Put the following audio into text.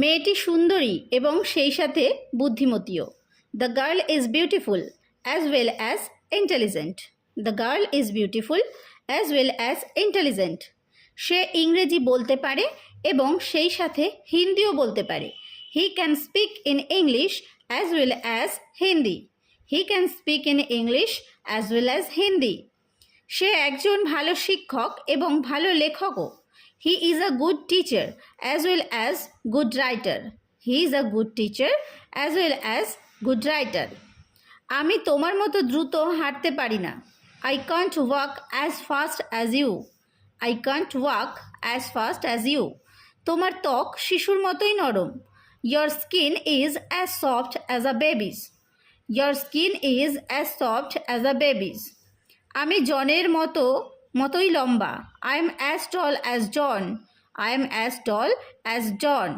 মেয়েটি সুন্দরী এবং সেই সাথে বুদ্ধিমতীও। The girl is beautiful as well as intelligent. The girl is beautiful as well as intelligent. সে ইংরেজি বলতে পারে এবং সেই সাথে হিন্দিও বলতে পারে। He can speak in English as well as Hindi. He can speak in English as well as Hindi. সে একজন ভালো শিক্ষক এবং ভালো লেখকও। He is a good teacher as well as good writer. He is a good teacher as well as good writer. আমি তোমার মতো দ্রুত হাঁটতে পারি না। I can't walk as fast as you. I can't walk as fast as you. তোমার ত্বক শিশুর মতোই নরম। Your skin is as soft as a baby's. Your skin is as soft as a baby's. আমি জনের মতোই লম্বা। I am as tall as John. I am as tall as John.